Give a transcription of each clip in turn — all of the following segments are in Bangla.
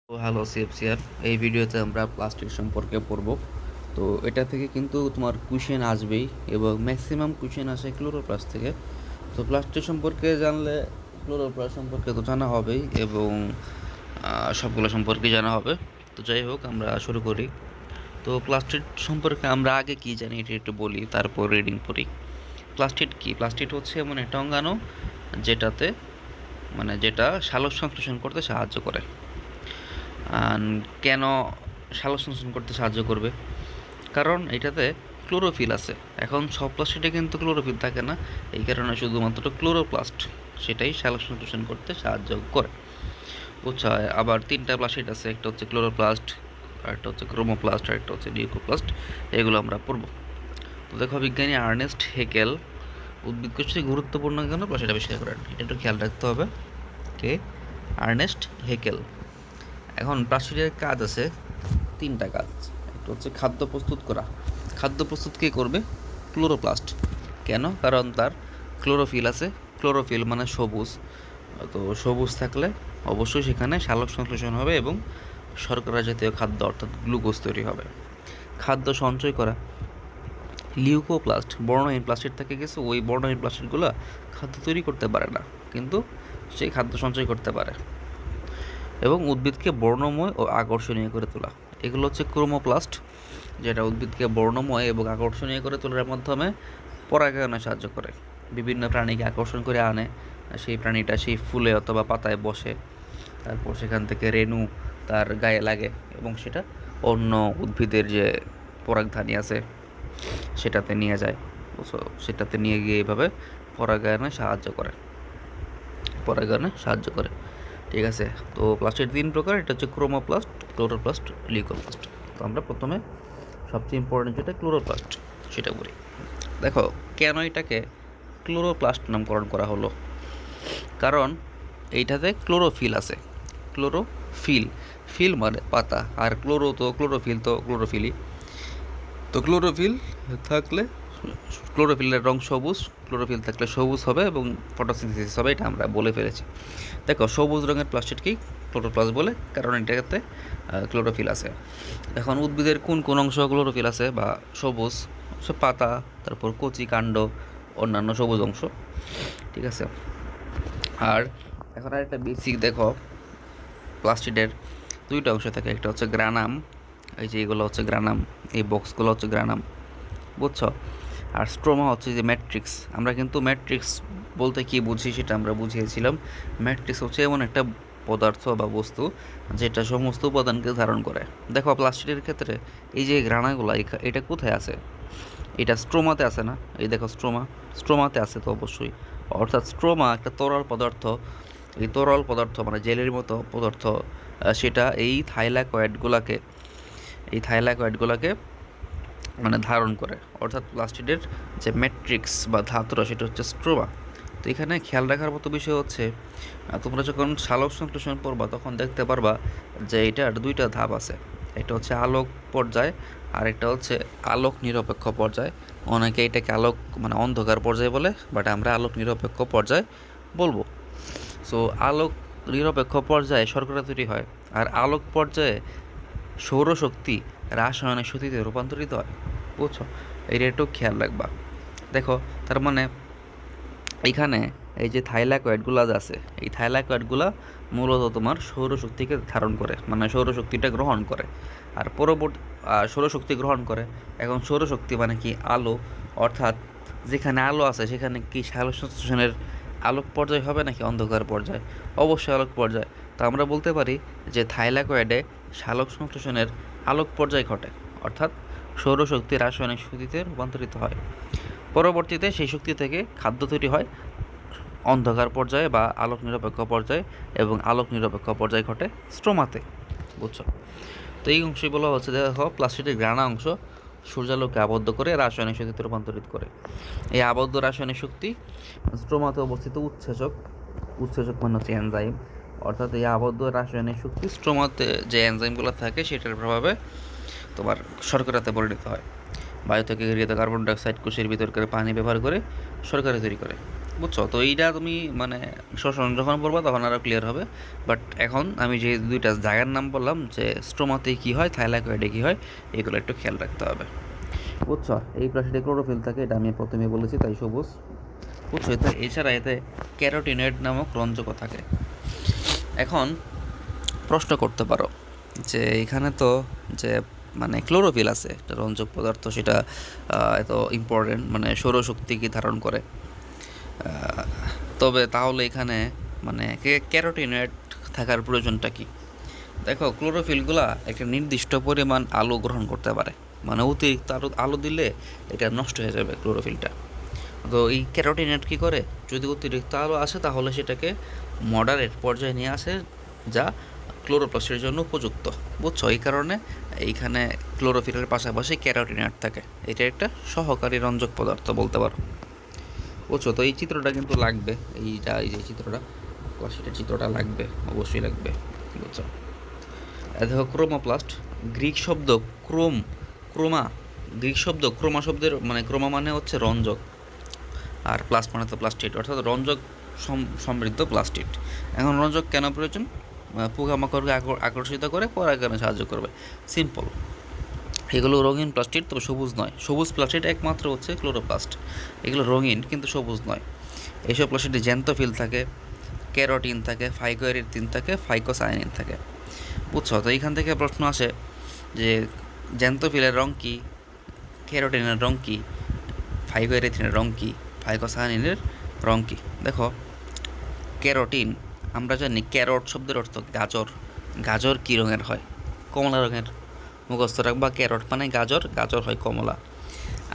তো হ্যালো সিএফসিআর, এই ভিডিওতে আমরা প্লাস্টিক সম্পর্কে পড়ব। তো এটা থেকে কিন্তু তোমার কোয়েশ্চেন আসবেই এবং ম্যাক্সিমাম কোয়েশ্চেন আসে ক্লোরোপ্লাস্ট থেকে। তো প্লাস্টিক সম্পর্কে জানলে ক্লোরোপ্লাস্ট সম্পর্কে তো জানা হবেই এবং সবগুলো সম্পর্কে জানা হবে। তো যাই হোক, আমরা শুরু করি। তো প্লাস্টিক সম্পর্কে আমরা আগে কি জানি এটা একটু বলি, তারপর রিডিং পড়ি। প্লাস্টিক কি? প্লাস্টিক হচ্ছে এমন একটা অঙ্গাণু যেটাতে যেটা সালোক সংশ্লেষণ করতে সাহায্য করে। কেন সালোক সংশ্লেষণ করতে সাহায্য করবে? কারণ এটাতে ক্লোরোফিল আছে। এখন সব প্লাস্টিকে কিন্তু ক্লোরোফিল থাকে না, এই কারণে শুধুমাত্র ক্লোরোপ্লাস্ট সেটাই সালোক সংশ্লেষণ করতে সাহায্য করে। বুঝছো? আবার তিনটা প্লাস্টিড আছে, একটা হচ্ছে ক্লোরোপ্লাস্ট, আরেকটা হচ্ছে ক্রোমোপ্লাস্ট, আরেকটা হচ্ছে লিউকোপ্লাস্ট। এগুলো আমরা পড়ব। তো দেখো, বিজ্ঞানী আর্নেস্ট হেকেল উদ্ভিদ কোষে গুরুত্বপূর্ণ কেন সেটা আবিষ্কার করেন, এটা একটু খেয়াল রাখতে হবে। কে? Ernst Haeckel. এখন প্লাস্টিকের কাজ আছে তিনটা কাজ। একটা হচ্ছে খাদ্য প্রস্তুত করা। খাদ্য প্রস্তুত কে করবে? ক্লোরোপ্লাস্ট। কেন? কারণ তার ক্লোরোফিল আছে। ক্লোরোফিল মানে সবুজ। তো সবুজ থাকলে অবশ্যই সেখানে সালোক সংশ্লেষণ হবে এবং শর্করা জাতীয় খাদ্য অর্থাৎ গ্লুকোজ তৈরি হবে। খাদ্য সঞ্চয় করা। লিউকোপ্লাস্ট বর্ণহীন প্লাস্টিক থেকে গেছে, ওই বর্ণহীন প্লাস্টিকগুলো খাদ্য তৈরি করতে পারে না, কিন্তু সেই খাদ্য সঞ্চয় করতে পারে। এবং উদ্ভিদকে বর্ণময় ও আকর্ষণীয় করে তোলা, এগুলো হচ্ছে ক্রোমোপ্লাস্ট, যেটা উদ্ভিদকে বর্ণময় এবং আকর্ষণীয় করে তোলার মাধ্যমে পরাগায়নে সাহায্য করে। বিভিন্ন প্রাণীকে আকর্ষণ করে আনে, সেই প্রাণীটা সেই ফুলে অথবা পাতায় বসে, তারপর সেখান থেকে রেণু তার গায়ে লাগে এবং সেটা অন্য উদ্ভিদের যে পরাগধানী আছে সেটাতে নিয়ে যায়। সেটাতে নিয়ে গিয়ে এইভাবে পরাগায়নে সাহায্য করে। পরাগায়নে সাহায্য করে। ঠিক আছে। তো প্লাস্টের তিন প্রকার, এটা হচ্ছে ক্রোমোপ্লাস্ট, ক্লোরোপ্লাস্ট, লিউকোপ্লাস্ট। তো আমরা প্রথমে সবচেয়ে ইম্পর্টেন্ট যেটা ক্লোরোপ্লাস্ট সেটা বলি। দেখো, কেন এটাকে ক্লোরোপ্লাস্ট নামকরণ করা হলো? কারণ এইটাতে ক্লোরোফিল আছে। ক্লোরোফিল, ফিল মানে পাতা, আর ক্লোরোফিল তো ক্লোরোফিলই। তো ক্লোরোফিল থাকলে ক্লোরোফিলের রং সবুজ, ক্লোরোফিল থাকলে সবুজ হবে এবং ফটোসিনথেসিস হবে, এটা আমরা বলে ফেলেছি। দেখো, সবুজ রঙের প্লাস্টিককেই ক্লোরোপ্লাস্ট বলে, কারণ এটাতে ক্লোরোফিল আছে। এখন উদ্ভিদের কোন কোন অংশ ক্লোরোফিল আছে বা সবুজ? পাতা, তারপর কচি কাণ্ড, অন্যান্য সবুজ অংশ। ঠিক আছে। আর এখন আরেকটা বেসিক দেখো, প্লাস্টিডের দুইটা অংশ থাকে, একটা হচ্ছে গ্রানাম, এই যে এগুলো হচ্ছে গ্রানাম, এই বক্সগুলো হচ্ছে গ্রানাম, বুঝছো? আর স্ট্রোমা হচ্ছে যে ম্যাট্রিক্স। আমরা কিন্তু ম্যাট্রিক্স বলতে কী বুঝি সেটা আমরা বুঝিয়েছিলাম। ম্যাট্রিক্স হচ্ছে এমন একটা পদার্থ বা বস্তু যেটা সমস্ত উপাদানকে ধারণ করে। দেখো, প্লাস্টিকের ক্ষেত্রে এই যে গ্রানাগুলো, এটা কোথায় আছে? এটা স্ট্রোমাতে আছে না? এই দেখো, স্ট্রোমাতে আছে তো অবশ্যই। অর্থাৎ স্ট্রোমা একটা তরল পদার্থ। এই তরল পদার্থ মানে জেলের মতো পদার্থ, সেটা এই থাইলাকয়েডগুলোকে ধারণ করে। অর্থাৎ প্লাস্টিকের যে ম্যাট্রিক্স বা ধাতুটা সেটা হচ্ছে স্ট্রোমা। তো এখানে খেয়াল রাখার মতো বিষয় হচ্ছে, তোমরা যখন সালোক সংশ্লেষণ পড়বা তখন দেখতে পারবা যে এটার দুইটা ধাপ আছে। একটা হচ্ছে আলোক পর্যায়, আর একটা হচ্ছে আলোক নিরপেক্ষ পর্যায়। অনেকে এটাকে আলোক অন্ধকার পর্যায় বলে, বাট আমরা আলোক নিরপেক্ষ পর্যায় বলবো। সো আলোক নিরপেক্ষ পর্যায়ে শর্করা তৈরি হয়, আর আলোক পর্যায়ে সৌরশক্তি রাসায়নিক শক্তিতে রূপান্তরিত হয়। বুঝছো? এটা একটু খেয়াল রাখবা। দেখো, তার মানে এখানে এই যে থাইলাকয়েডগুলো আছে, এই থাইলাকয়েডগুলো মূলত তোমার সৌরশক্তিকে ধারণ করে, সৌরশক্তিটা গ্রহণ করে। আর পরবর্তী সৌরশক্তি গ্রহণ করে। এখন সৌরশক্তি মানে কি? আলো। অর্থাৎ যেখানে আলো আছে সেখানে কি সালোক সংশ্লেষণের আলোক পর্যায় হবে নাকি অন্ধকার পর্যায়? অবশ্যই আলোক পর্যায়। তো আমরা বলতে পারি যে থাইলাকয়েডে সালোক সংশ্লেষণের আলোক পর্যায় ঘটে, অর্থাৎ সৌরশক্তি রাসায়নিক শক্তিতে রূপান্তরিত হয়। পরবর্তীতে সেই শক্তি থেকে খাদ্য তৈরি হয় অন্ধকার পর্যায়ে বা আলোক নিরপেক্ষ পর্যায়ে, এবং আলোক নিরপেক্ষ পর্যায় ঘটে স্ট্রোমাতে। বুঝছো? তো এই অংশই বলা হচ্ছে, দেখো, প্লাস্টিকের গ্রানা অংশ সূর্যালোকে আবদ্ধ করে রাসায়নিক শক্তিতে রূপান্তরিত করে। এই আবদ্ধ রাসায়নিক শক্তি স্ট্রোমাতে অবস্থিত উৎসেচক, উৎসেচক মানে হচ্ছে এনজাইম। অর্থাৎ এই আবদ্ধ রাসায়নিক শক্তি স্ট্রোমাতে যে এনজাইমগুলো থাকে সেটার প্রভাবে তোমার শর্করাতে পরিণত হয়। বায়ু থেকে গৃহীত কার্বন ডাইঅক্সাইড কোষের ভিতরকার পানি ব্যবহার করে শর্করা তৈরি করে। বুঝছো? তো এইটা তুমি মানে শোষণ যখন পড়বা তখন আরও ক্লিয়ার হবে। বাট এখন আমি যে দুইটা জায়গার নাম বললাম, যে স্ট্রোমাতে কী হয়, থাইলাকয়েডে কী হয়, এগুলো একটু খেয়াল রাখতে হবে। বুঝছো? এই প্লাস্টিডে ক্লোরোফিল থাকে, এটা আমি প্রথমে বলেছি, তাই সবুজ। বুঝছো? এতে এছাড়া এতে ক্যারোটিনয়েড নামক রঞ্জকও থাকে। এখন প্রশ্ন করতে পারো যে এখানে তো যে মানে ক্লোরোফিল আছে একটা রঞ্জক পদার্থ, সেটা এত ইম্পর্টেন্ট, মানে সৌরশক্তি কি ধারণ করে, তবে তাহলে এখানে মানে ক্যারোটিনয়েড থাকার প্রয়োজনটা কি? দেখো, ক্লোরোফিলগুলা একটা নির্দিষ্ট পরিমাণ আলো গ্রহণ করতে পারে, মানে অতিরিক্ত আলো আলো দিলে এটা নষ্ট হয়ে যাবে ক্লোরোফিলটা। তো এই ক্যারোটিনয়েড কী করে, যদি অতিরিক্ত আলো আসে তাহলে সেটাকে মডারেট পর্যায়ে নিয়ে আসে, যা ক্লোরোপ্লাস্টের জন্য উপযুক্ত। বুঝছো? এই কারণে এইখানে ক্লোরোফিলের পাশাপাশি ক্যারোটিনয়েড থাকে। এটা একটা সহকারী রঞ্জক পদার্থ বলতে পারো। বুঝছো? তো এই চিত্রটা কিন্তু লাগবে, এইটা এই যে চিত্রটা, সেটা চিত্রটা লাগবে, অবশ্যই লাগবে। বুঝছো? দেখো, ক্রোমোপ্লাস্ট, গ্রিক শব্দ ক্রোম, ক্রোমা, গ্রিক শব্দ ক্রোমা শব্দের মানে ক্রোমা মানে হচ্ছে রঞ্জক, আর প্লাস্ট মানে তো প্লাস্টিড, অর্থাৎ রঞ্জক সমৃদ্ধ প্লাস্টিড। এখন রঞ্জক কেন প্রয়োজন? পোকামাকড়কে আকর্ষিত করে পরাগায়নে সাহায্য করবে, সিম্পল। এগুলো রঙিন প্লাস্টিড, তবে সবুজ নয়। সবুজ প্লাস্টিড একমাত্র হচ্ছে ক্লোরোপ্লাস্ট। এগুলো রঙিন কিন্তু সবুজ নয়। এইসব প্লাস্টিডে জ্যান্থোফিল থাকে, ক্যারোটিন থাকে, ফাইকোএরিথ্রিন থাকে, ফাইকোসায়ানিন থাকে। বুঝছো? তো এইখান থেকে প্রশ্ন আসে যে জ্যান্থোফিলের রং কী, ক্যারোটিনের রং কী, ফাইকোএরিথ্রিনের রং কী, ফাইকোসায়ানিনের রং কী? দেখো, ক্যারোটিন, আমরা জানি ক্যারট শব্দের অর্থ গাজর। গাজর কী রঙের হয়? কমলা রঙের। মুখস্থ রাখবা, ক্যারট মানে গাজর, গাজর হয় কমলা।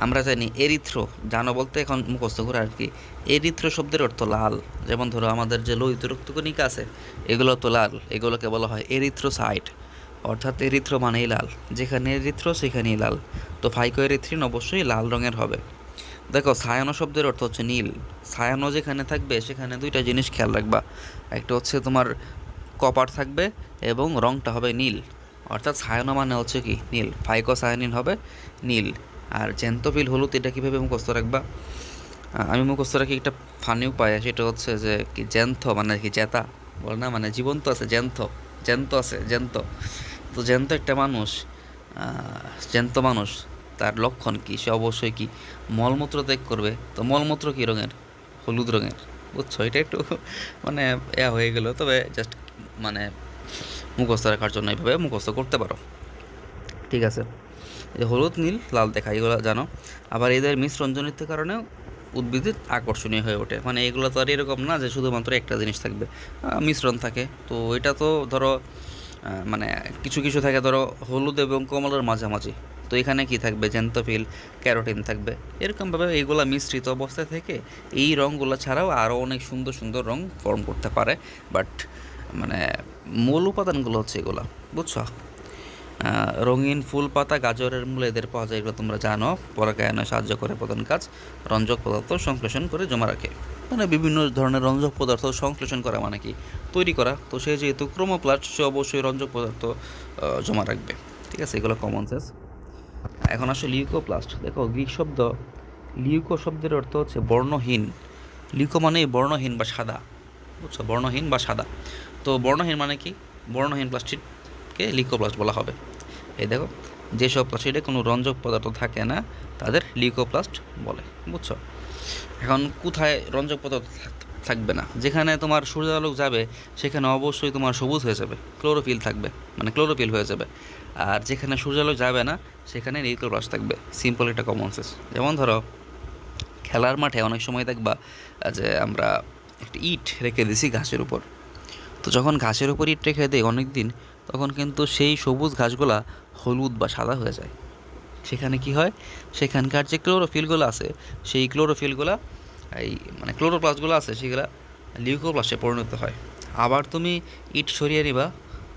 আমরা জানি এরিথ্রো, জানো বলতে এখন মুখস্থ করে আর কি, এরিথ্রো শব্দের অর্থ লাল। যেমন ধরো আমাদের যে লোহিত রক্তকণিকা আছে, এগুলো তো লাল, এগুলোকে বলা হয় এরিথ্রোসাইট, অর্থাৎ এরিথ্রো মানেই লাল, যেখানে এরিথ্রো সেখানেই লাল। তো ফাইকোএরিথ্রিন অবশ্যই লাল রঙের হবে। দেখো, সায়ানো শব্দের অর্থ হচ্ছে নীল। সায়ানো যেখানে থাকবে সেখানে দুইটা জিনিস খেয়াল রাখবা, একটা হচ্ছে তোমার কপার থাকবে এবং রঙটা হবে নীল, অর্থাৎ সায়ানো মানে হচ্ছে কি নীল, ফাইকোসায়ানিন হবে নীল। আর জ্যান্থোফিল হলুদ, এটা কীভাবে মুখস্থ রাখবা? আমি মুখস্থ রাখি একটা ফানি উপায়, সেটা হচ্ছে যে কি জ্যান্থ মানে কি জেতা, বল না, মানে জীবন্ত আছে, জ্যান্থ, জ্যান্ত আছে, জ্যান্ত। তো জ্যান্ত একটা মানুষ, জ্যান্ত মানুষ, তার লক্ষণ কি? সে অবশ্যই কি মলমূত্র ত্যাগ করবে। তো মলমূত্র কী রঙের? হলুদ রঙের। বুঝছো? এটা একটু মানে হয়ে গেল, তবে জাস্ট মানে মুখস্থ রাখার জন্য এইভাবে মুখস্থ করতে পারো। ঠিক আছে? এই হলুদ, নীল, লাল দেখা, এগুলো জানো। আবার এদের মিশ্রণজনিত কারণেও উদ্ভিদের আকর্ষণীয় হয়ে ওঠে, মানে এগুলো তো আর এরকম না যে শুধুমাত্র একটা জিনিস থাকবে, মিশ্রণ থাকে। তো এটা তো ধরো মানে কিছু কিছু থাকে, ধরো হলুদ এবং কমলার মাঝামাঝি, তো এখানে কি থাকবে? জ্যান্থোফিল, ক্যারোটিন থাকবে। এরকমভাবে এইগুলা মিশ্রিত অবস্থায় থেকে এই রঙগুলো ছাড়াও আরও অনেক সুন্দর সুন্দর রঙ ফর্ম করতে পারে। বাট মানে মূল উপাদানগুলো হচ্ছে এগুলো। বুঝছো? রঙিন ফুল, পাতা, গাজরের মূলে এদের পাওয়া যায়, এগুলো তোমরা জানো। পরাগায়নে সাহায্য করে, প্রধান কাজ রঞ্জক পদার্থ সংশ্লেষণ করে জমা রাখে। মানে বিভিন্ন ধরনের রঞ্জক পদার্থ সংশ্লেষণ করা মানে কি তৈরি করা। তো সে যেহেতু ক্রোমোপ্লাস্ট, সে অবশ্যই রঞ্জক পদার্থ জমা রাখবে। ঠিক আছে? এগুলো কমন সেন্স। এখন আসলে লিউকোপ্লাস্ট। দেখো, গ্রিক শব্দ লিউকো শব্দের অর্থ হচ্ছে বর্ণহীন। লিউকো মানে বর্ণহীন বা সাদা। বুঝছো? বর্ণহীন বা সাদা। তো বর্ণহীন মানে কি? বর্ণহীন প্লাস্টিককে লিউকোপ্লাস্ট বলা হবে। এই দেখো, যেসব প্লাস্টিডে কোনো রঞ্জক পদার্থ থাকে না তাদের লিউকোপ্লাস্ট বলে। বুঝছো? এখন কোথায় রঞ্জক পদার্থ থাকবে না? যেখানে তোমার সূর্যালোক যাবে সেখানে অবশ্যই তোমার সবুজ হয়ে যাবে, ক্লোরোফিল থাকবে, মানে ক্লোরোফিল হয়ে যাবে। আর যেখানে সূর্যালোক যাবে না সেখানে লিউকোপ্লাস্ট থাকবে। সিম্পল একটা কমন সেন্স। যেমন ধরো, খেলার মাঠে অনেক সময় দেখবা যে আমরা একটা ইট রেখে দিছি ঘাসের উপর। তো যখন ঘাসের উপর ইট রেখে দেয় অনেক দিন, তখন কিন্তু সেই সবুজ ঘাসগুলা হলুদ বা সাদা হয়ে যায়। সেখানে কি হয়? সেখানকার যে ক্লোরোফিলগুলো আছে, সেই ক্লোরোফিলগুলা এই মানে ক্লোরোপ্লাস্টগুলো আছে, সেগুলো লিউকোপ্লাস্টে পরিণত হয়। আবার তুমি ইট সরিয়ে নিবা,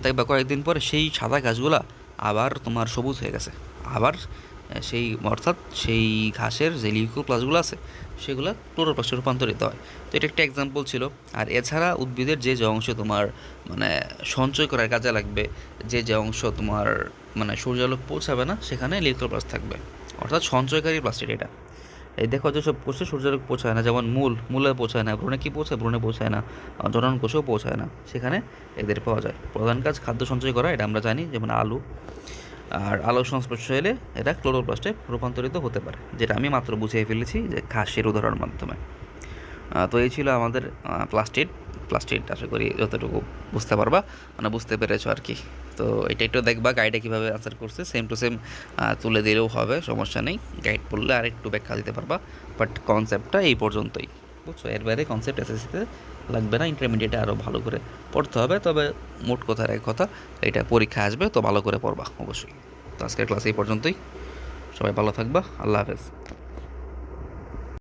দেখবা কয়েকদিন পরে সেই সাদা ঘাসগুলা আবার তোমার সবুজ হয়ে গেছে। আবার সেই অর্থাৎ সেই ঘাসের যে লিউকোপ্লাস্টগুলো আছে সেগুলো ক্লোরোপ্লাস্টে রূপান্তরিত হয়। তো এটা একটা এক্সাম্পল ছিল। আর এছাড়া উদ্ভিদের যে যে অংশ তোমার মানে সঞ্চয় করার কাজে লাগবে, যে যে অংশ তোমার মানে সূর্যালোক পৌঁছাবে না, সেখানে লিউকোপ্লাস্ট থাকবে, অর্থাৎ সঞ্চয়কারী প্লাস্টিড এটা। এই দেখো যেসব কোষে সূর্যালোক পৌঁছায় না, যেমন মূলে পৌঁছায় না, ভ্রূণে কি পৌঁছায়, ভ্রূণে পৌঁছায় না, জনন কোষেও পৌঁছায় না, সেখানে এদের পাওয়া যায়। প্রধান কাজ খাদ্য সঞ্চয় করা, এটা আমরা জানি, যেমন আলু। আর আলোর সংস্পর্শে এলে এরা ক্লোরোপ্লাস্টে রূপান্তরিত হতে পারে, যেটা আমি মাত্র বুঝিয়ে ফেলেছি যে ঘাসের উদাহরণের মাধ্যমে। তো এই ছিল আমাদের প্লাস্টিড। আশা করি যতটুকু বুঝতে পারবা, মানে বুঝতে পেরেছো আর কি। তো এটা একটু দেখবা গাইডে কীভাবে আনসার করছে, সেম টু সেম তুলে দিলেও হবে, সমস্যা নেই। গাইড পড়লে আর একটু ব্যাখ্যা দিতে পারবা, বাট কনসেপ্টটা এই পর্যন্তই, বুঝছো? এর বাইরে কনসেপ্ট এসএসসিতে লাগবে না, ইন্টারমিডিয়েটে আরও ভালো করে পড়তে হবে। তবে মোট কথার এক কথা, এটা পরীক্ষা আসবে তো ভালো করে পড়বা অবশ্যই। তো আজকের ক্লাস এই পর্যন্তই, সবাই ভালো থাকবা, আল্লাহ হাফেজ।